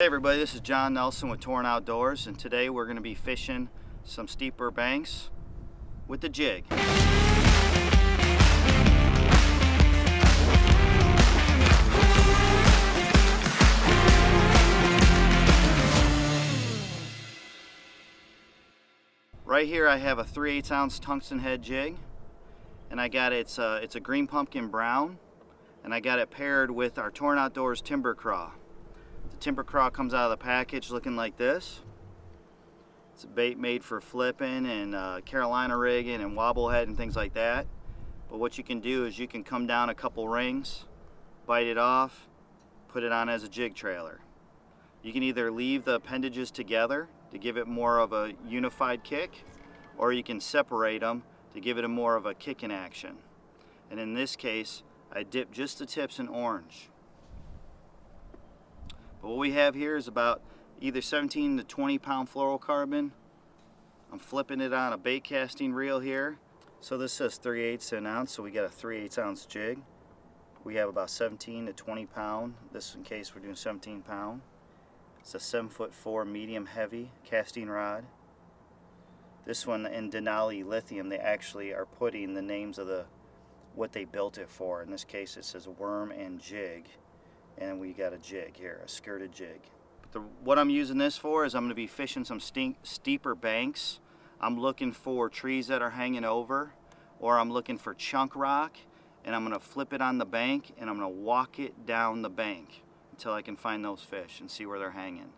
Hey everybody, this is John Nelson with Torrent Outdoors, and today we're going to be fishing some steeper banks with the jig. Right here I have a 3/8 ounce tungsten head jig, and I got it's a green pumpkin brown, and I got it paired with our Torrent Outdoors timber craw. The timber craw comes out of the package looking like this. It's a bait made for flipping and Carolina rigging and wobblehead and things like that. But what you can do is you can come down a couple rings, bite it off, put it on as a jig trailer. You can either leave the appendages together to give it more of a unified kick, or you can separate them to give it a more of a kicking action. And in this case, I dip just the tips in orange. But what we have here is about either 17 to 20 pound fluorocarbon. I'm flipping it on a bait casting reel here. So this says 3/8 an ounce, so we got a 3/8 ounce jig. We have about 17 to 20 pound. This in case we're doing 17 pound. It's a 7'4" medium heavy casting rod. This one in Denali lithium, they actually are putting the names of what they built it for. In this case it says worm and jig. And we got a jig here, a skirted jig. What I'm using this for is I'm going to be fishing some steeper banks. I'm looking for trees that are hanging over, or I'm looking for chunk rock, and I'm going to flip it on the bank and I'm going to walk it down the bank until I can find those fish and see where they're hanging.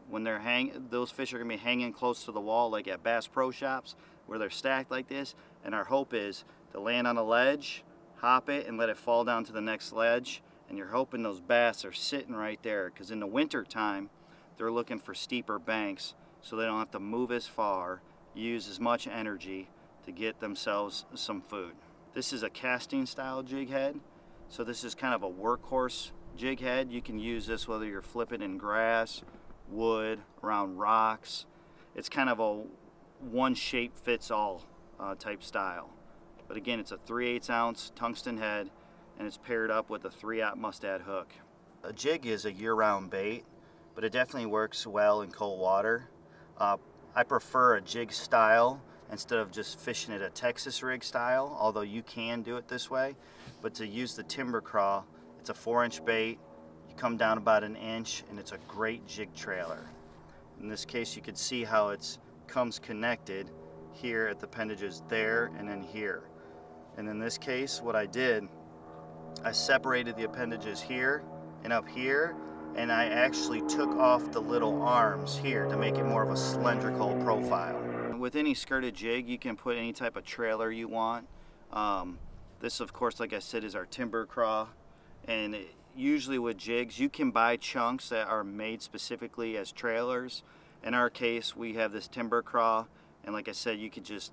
When they're those fish are going to be hanging close to the wall, like at Bass Pro Shops where they're stacked like this, and our hope is to land on a ledge, hop it, and let it fall down to the next ledge. And you're hoping those bass are sitting right there, because in the winter time they're looking for steeper banks so they don't have to move as far, use as much energy to get themselves some food. This is a casting style jig head, so this is kind of a workhorse jig head. You can use this whether you're flipping in grass, wood, around rocks. It's kind of a one shape fits all type style. But again, it's a 3/8 ounce tungsten head, and it's paired up with a 3/0 mustad hook. A jig is a year-round bait, but it definitely works well in cold water. I prefer a jig style instead of just fishing it a Texas rig style, although you can do it this way. But to use the timber craw, it's a 4-inch bait. You come down about 1 inch, and it's a great jig trailer. In this case, you can see how it comes connected here at the appendages there and then here. And in this case, what I did, I separated the appendages here and up here, and I actually took off the little arms here to make it more of a cylindrical profile. With any skirted jig, you can put any type of trailer you want. This, of course, like I said, is our timber craw. And usually with jigs, you can buy chunks that are made specifically as trailers. In our case, we have this timber craw, and like I said, you could just,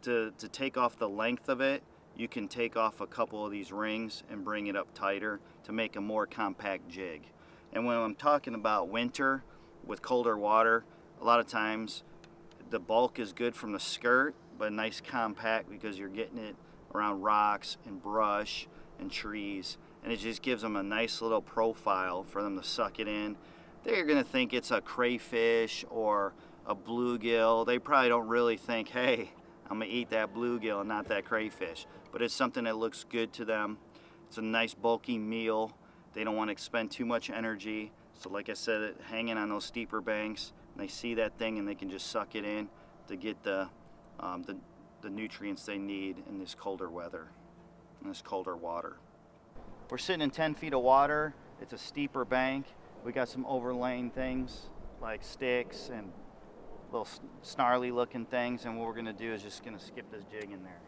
to take off the length of it, you can take off a couple of these rings and bring it up tighter to make a more compact jig. And when I'm talking about winter with colder water, a lot of times the bulk is good from the skirt, but nice compact because you're getting it around rocks and brush and trees, and it just gives them a nice little profile for them to suck it in. They're going to think it's a crayfish or a bluegill. They probably don't really think, hey, I'm going to eat that bluegill and not that crayfish. But it's something that looks good to them. It's a nice bulky meal. They don't want to expend too much energy. So like I said, hanging on those steeper banks, and they see that thing and they can just suck it in to get the nutrients they need in this colder weather, in this colder water. We're sitting in 10 feet of water. It's a steeper bank. We got some overlaying things like sticks and little snarly looking things, and what we're going to do is just going to skip this jig in there.